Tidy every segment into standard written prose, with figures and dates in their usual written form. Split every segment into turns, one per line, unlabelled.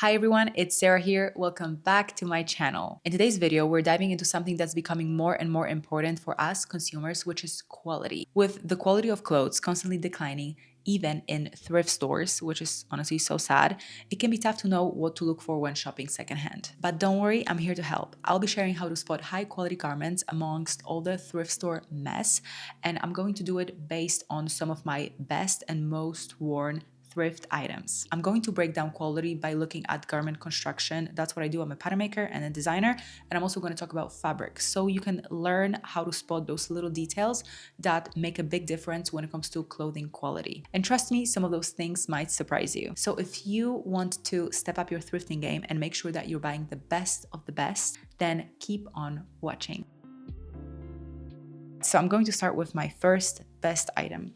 Hi everyone, it's Sarah here. Welcome back to my channel. In today's video, we're diving into something that's becoming more and more important for us consumers, which is quality. With the quality of clothes constantly declining, even in thrift stores, which is honestly so sad, it can be tough to know what to look for when shopping secondhand. But don't worry, I'm here to help. I'll be sharing how to spot high quality garments amongst all the thrift store mess, and I'm going to do it based on some of my best and most worn thrift items. I'm going to break down quality by looking at garment construction. That's what I do. I'm a pattern maker and a designer. And I'm also going to talk about fabric. So you can learn how to spot those little details that make a big difference when it comes to clothing quality. And trust me, some of those things might surprise you. So if you want to step up your thrifting game and make sure that you're buying the best of the best, then keep on watching. So I'm going to start with my first best item.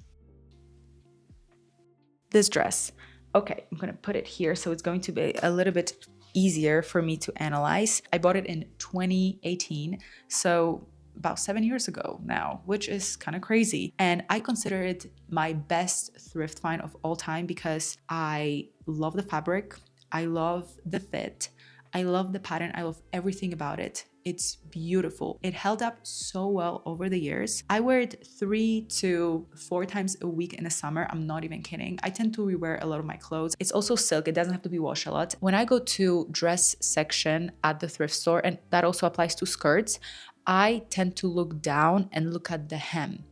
This dress. Okay, I'm gonna put it here so it's going to be a little bit easier for me to analyze. I bought it in 2018, so about 7 years ago now, which is kind of crazy. And I consider it my best thrift find of all time because I love the fabric, I love the fit, I love the pattern, I love everything about it. It's beautiful. It held up so well over the years. I wear it 3 to 4 times a week in the summer. I'm not even kidding. I tend to rewear a lot of my clothes. It's also silk. It doesn't have to be washed a lot. When I go to dress section at the thrift store, and that also applies to skirts, I tend to look down and look at the hem.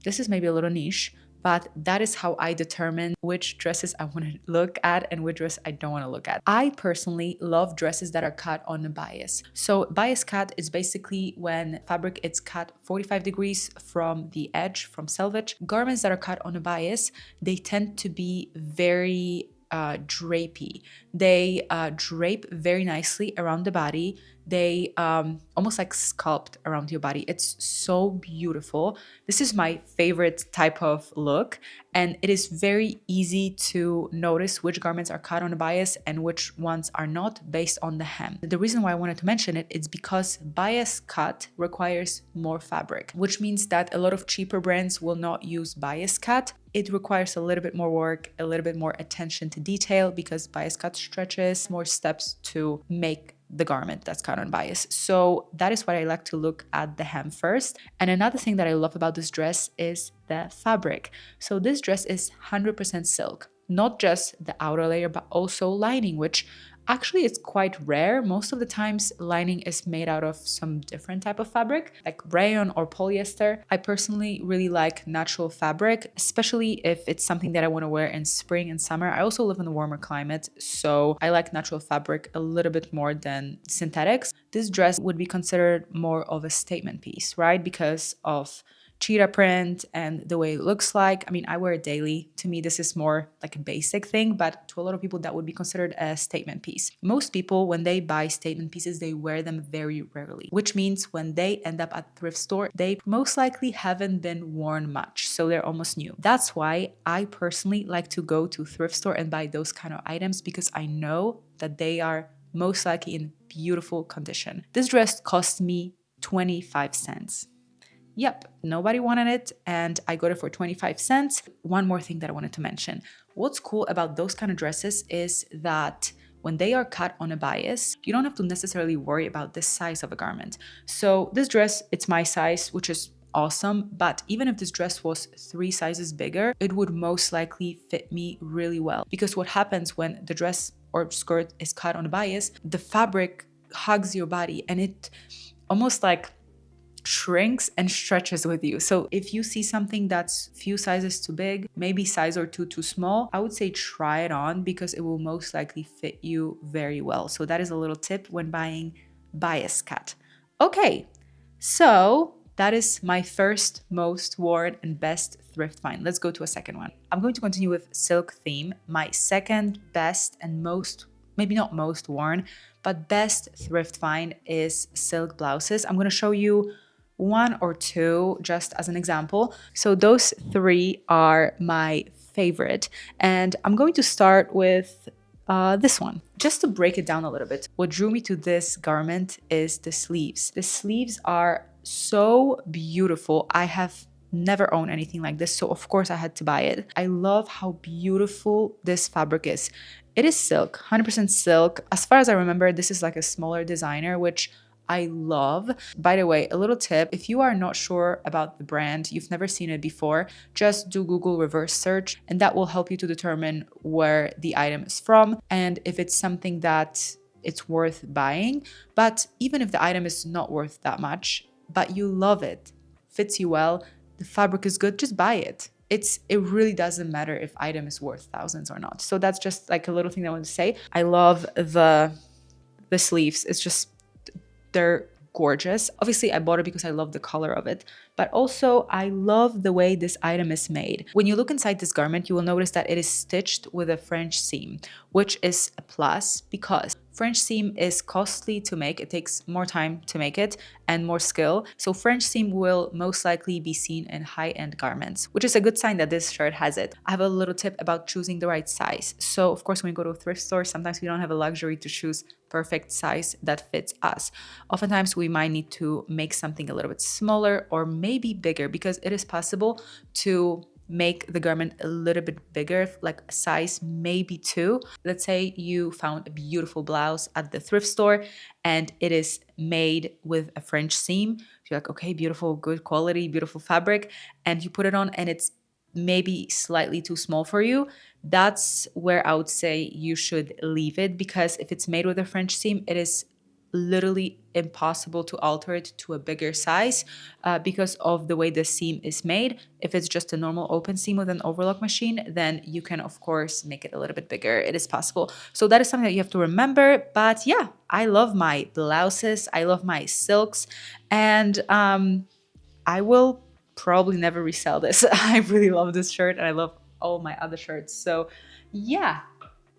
This is maybe a little niche, but that is how I determine which dresses I want to look at and which dress I don't want to look at. I personally love dresses that are cut on a bias. So bias cut is basically when fabric is cut 45 degrees from the edge, from selvage. Garments that are cut on a bias, they tend to be very drapey. They drape very nicely around the body. They almost like sculpt around your body. It's so beautiful. This is my favorite type of look, and it is very easy to notice which garments are cut on a bias and which ones are not based on the hem. The reason why I wanted to mention it is because bias cut requires more fabric, which means that a lot of cheaper brands will not use bias cut. It requires a little bit more work, a little bit more attention to detail because bias cut stretches, more steps to make the garment that's cut on bias. So that is why I like to look at the hem first. And another thing that I love about this dress is the fabric. So this dress is 100% silk, not just the outer layer, but also lining, which actually it's quite rare. Most of the times lining is made out of some different type of fabric like rayon or polyester. I personally really like natural fabric, especially if it's something that I want to wear in spring and summer. I also live in a warmer climate, so I like natural fabric a little bit more than synthetics. This dress would be considered more of a statement piece, right? Because of cheetah print and the way it looks like. I mean, I wear it daily. To me, this is more like a basic thing, but to a lot of people, that would be considered a statement piece. Most people, when they buy statement pieces, they wear them very rarely, which means when they end up at thrift store, they most likely haven't been worn much, so they're almost new. That's why I personally like to go to thrift store and buy those kind of items because I know that they are most likely in beautiful condition. This dress cost me 25 cents. Yep, nobody wanted it, and I got it for 25 cents. One more thing that I wanted to mention. What's cool about those kind of dresses is that when they are cut on a bias, you don't have to necessarily worry about the size of a garment. So this dress, it's my size, which is awesome, but even if this dress was 3 sizes bigger, it would most likely fit me really well. Because what happens when the dress or skirt is cut on a bias, the fabric hugs your body and it almost like shrinks and stretches with you. So if you see something that's few sizes too big, maybe size or two too small, I would say try it on because it will most likely fit you very well. So that is a little tip when buying bias cut. Okay, so that is my first most worn and best thrift find. Let's go to a second one. I'm going to continue with silk theme. My second best and most, maybe not most worn, but best thrift find is silk blouses. I'm going to show you 1 or 2 just as an example. So those 3 are my favorite. And I'm going to start with this one. Just to break it down a little bit, what drew me to this garment is the sleeves. The sleeves are so beautiful. I have never owned anything like this, so of course I had to buy it. I love how beautiful this fabric is. It is silk, 100% silk. As far as I remember, this is like a smaller designer, which I love. By the way, a little tip, if you are not sure about the brand, you've never seen it before, just do Google reverse search, and that will help you to determine where the item is from and if it's something that it's worth buying. But even if the item is not worth that much, but you love it, fits you well, the fabric is good, just buy it. It really doesn't matter if item is worth thousands or not. So that's just like a little thing I want to say. I love the sleeves. It's just, they're gorgeous. Obviously, I bought it because I love the color of it, but also I love the way this item is made. When you look inside this garment, you will notice that it is stitched with a French seam, which is a plus because French seam is costly to make. It takes more time to make it and more skill. So French seam will most likely be seen in high-end garments, which is a good sign that this shirt has it. I have a little tip about choosing the right size. So of course, when you go to a thrift store, sometimes we don't have a luxury to choose perfect size that fits us. Oftentimes we might need to make something a little bit smaller or maybe bigger, because it is possible to make the garment a little bit bigger, like a size maybe 2. Let's say you found a beautiful blouse at the thrift store and it is made with a French seam. You're like, okay, beautiful, good quality, beautiful fabric, and you put it on and it's maybe slightly too small for you. That's where I would say you should leave it, because if it's made with a French seam, it is literally impossible to alter it to a bigger size because of the way the seam is made. If it's just a normal open seam with an overlock machine, then you can of course make it a little bit bigger. It is possible. So that is something that you have to remember. But yeah, I love my blouses, I love my silks, and I will probably never resell this. I really love this shirt and I love all my other shirts. So yeah,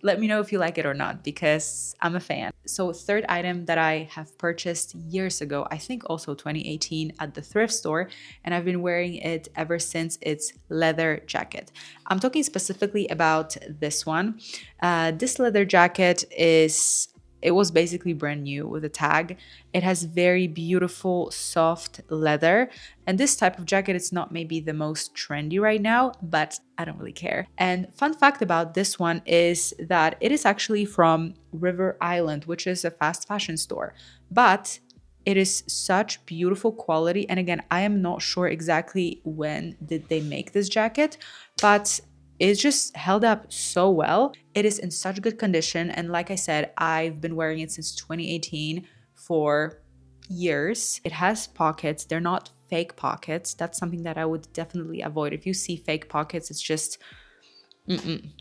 let me know if you like it or not, because I'm a fan. So third item that I have purchased years ago, I think also 2018 at the thrift store, and I've been wearing it ever since. It's leather jacket. I'm talking specifically about this one. This leather jacket it was basically brand new with a tag. It has very beautiful, soft leather. And this type of jacket is not maybe the most trendy right now, but I don't really care. And fun fact about this one is that it is actually from River Island, which is a fast fashion store. But it is such beautiful quality. And again, I am not sure exactly when did they make this jacket, but it just held up so well. It is in such good condition. And like I said, I've been wearing it since 2018 for years. It has pockets. They're not fake pockets. That's something that I would definitely avoid. If you see fake pockets, it's just,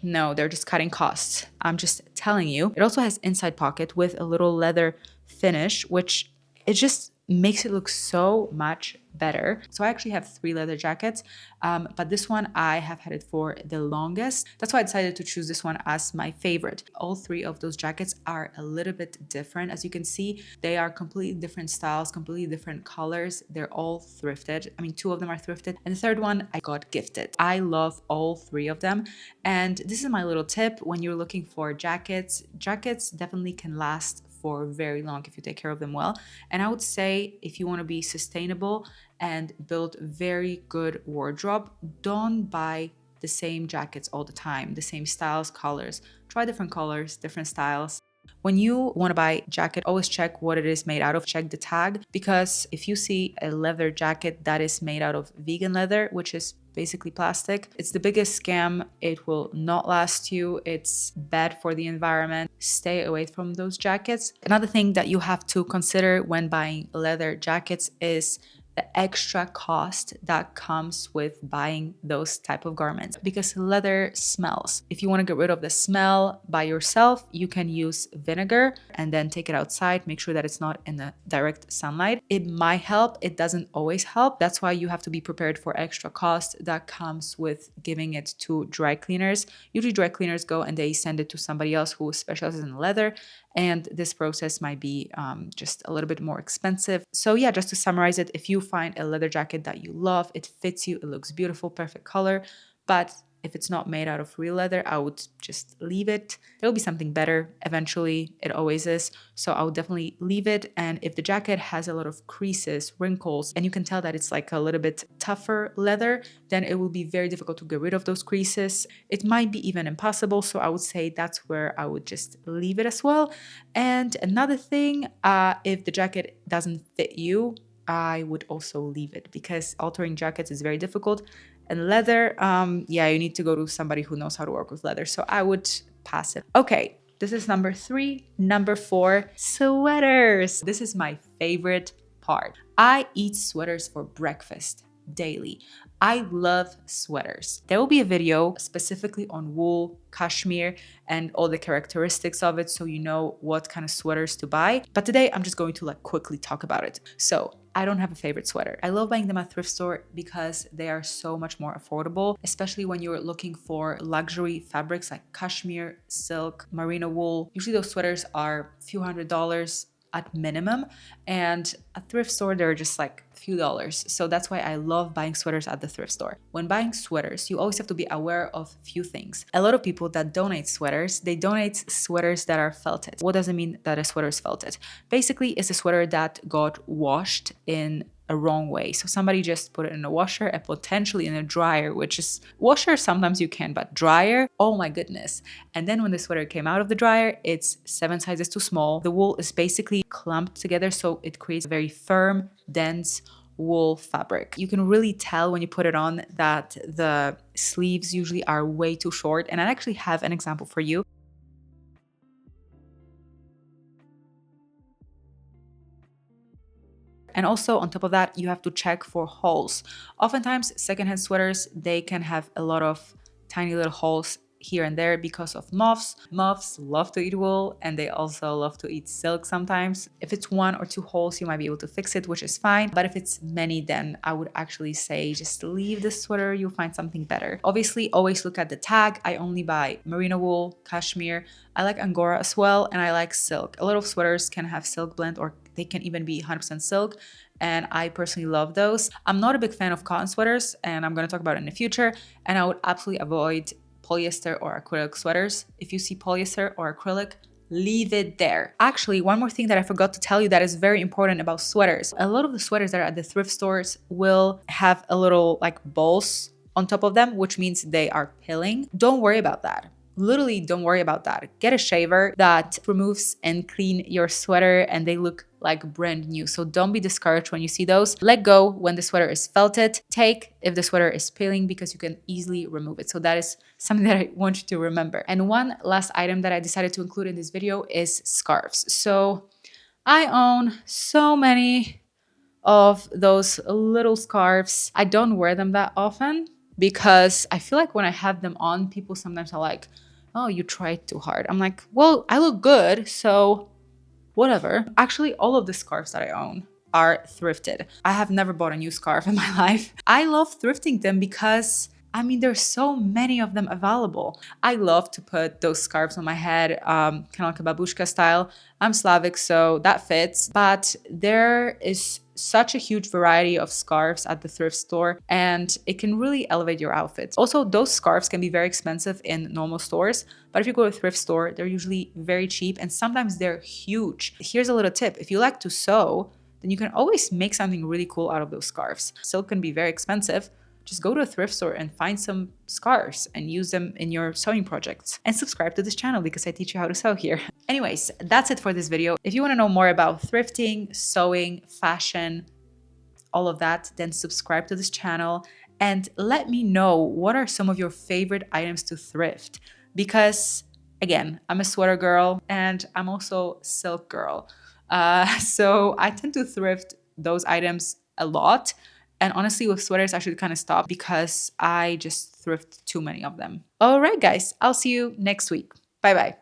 no, they're just cutting costs. I'm just telling you. It also has inside pocket with a little leather finish, which it just makes it look so much better. So I actually have 3 leather jackets, but this one I have had it for the longest. That's why I decided to choose this one as my favorite. All 3 of those jackets are a little bit different. As you can see, they are completely different styles, completely different colors. They're all thrifted. I mean, 2 of them are thrifted, and the third one I got gifted. I love all 3 of them. And this is my little tip when you're looking for jackets. Jackets definitely can last for very long if you take care of them well. And I would say if you want to be sustainable and build very good wardrobe, don't buy the same jackets all the time, the same styles, colors. Try different colors, different styles. When you want to buy a jacket, always check what it is made out of. Check the tag, because if you see a leather jacket that is made out of vegan leather, which is basically plastic, it's the biggest scam. It will not last you. It's bad for the environment. Stay away from those jackets. Another thing that you have to consider when buying leather jackets is the extra cost that comes with buying those type of garments, because leather smells. If you want to get rid of the smell by yourself, you can use vinegar and then take it outside. Make sure that it's not in the direct sunlight. It might help. It doesn't always help. That's why you have to be prepared for extra cost that comes with giving it to dry cleaners. Usually dry cleaners go and they send it to somebody else who specializes in leather, and this process might be just a little bit more expensive. So yeah, just to summarize it, if you find a leather jacket that you love, it fits you, it looks beautiful, perfect color, but If it's not made out of real leather, I would just leave it. There'll be something better eventually. It always is. So I would definitely leave it. And if the jacket has a lot of creases, wrinkles, and you can tell that it's like a little bit tougher leather, then it will be very difficult to get rid of those creases. It might be even impossible. So I would say that's where I would just leave it as well. And another thing, if the jacket doesn't fit you, I would also leave it, because altering jackets is very difficult. And leather, yeah, you need to go to somebody who knows how to work with leather. So I would pass it. Okay, this is number 3. Number 4, sweaters. This is my favorite part. I eat sweaters for breakfast daily. I love sweaters. There will be a video specifically on wool, cashmere, and all the characteristics of it, so you know what kind of sweaters to buy. But today I'm just going to like quickly talk about it. So I don't have a favorite sweater. I love buying them at thrift store because they are so much more affordable, especially when you're looking for luxury fabrics like cashmere, silk, merino wool. Usually those sweaters are a few $100s at minimum, and at thrift store they're just like a few dollars. So that's why I love buying sweaters at the thrift store. When buying sweaters, you always have to be aware of a few things. A lot of people that donate sweaters, they donate sweaters that are felted. What does it mean that a sweater is felted? Basically, it's a sweater that got washed in a wrong way. So somebody just put it in a washer and potentially in a dryer, which is washer sometimes you can, but dryer, oh my goodness. And then when the sweater came out of the dryer, it's 7 sizes too small. The wool is basically clumped together, so it creates a very firm, dense wool fabric. You can really tell when you put it on that the sleeves usually are way too short. And I actually have an example for you. And also on top of that, you have to check for holes. Oftentimes, secondhand sweaters, they can have a lot of tiny little holes here and there because of moths. Moths love to eat wool, and they also love to eat silk sometimes. If it's 1 or 2 holes, you might be able to fix it, which is fine. But if it's many, then I would actually say just leave the sweater, you'll find something better. Obviously, always look at the tag. I only buy merino wool, cashmere. I like Angora as well, and I like silk. A lot of sweaters can have silk blend, or they can even be 100% silk, and I personally love those. I'm not a big fan of cotton sweaters, and I'm going to talk about it in the future, and I would absolutely avoid polyester or acrylic sweaters. If you see polyester or acrylic, leave it there. Actually, one more thing that I forgot to tell you that is very important about sweaters. A lot of the sweaters that are at the thrift stores will have a little like balls on top of them, which means they are pilling. Don't worry about that. Literally, don't worry about that. Get a shaver that removes and clean your sweater, and they look like brand new. So don't be discouraged when you see those. Let go when the sweater is felted. Take if the sweater is peeling, because you can easily remove it. So that is something that I want you to remember. And one last item that I decided to include in this video is scarves. So I own so many of those little scarves. I don't wear them that often because I feel like when I have them on, people sometimes are like, oh, you tried too hard. I'm like, well, I look good, so whatever. Actually, all of the scarves that I own are thrifted. I have never bought a new scarf in my life. I love thrifting them because I mean, there's so many of them available. I love to put those scarves on my head, kind of like a babushka style. I'm Slavic, so that fits. But there is such a huge variety of scarves at the thrift store, and it can really elevate your outfits. Also, those scarves can be very expensive in normal stores, but if you go to a thrift store, they're usually very cheap, and sometimes they're huge. Here's a little tip. If you like to sew, then you can always make something really cool out of those scarves. Silk can be very expensive. Just go to a thrift store and find some scarves and use them in your sewing projects. And subscribe to this channel because I teach you how to sew here. Anyways, that's it for this video. If you want to know more about thrifting, sewing, fashion, all of that, then subscribe to this channel and let me know what are some of your favorite items to thrift. Because again, I'm a sweater girl and I'm also silk girl. So I tend to thrift those items a lot. And honestly, with sweaters, I should kind of stop because I just thrift too many of them. All right, guys, I'll see you next week. Bye-bye.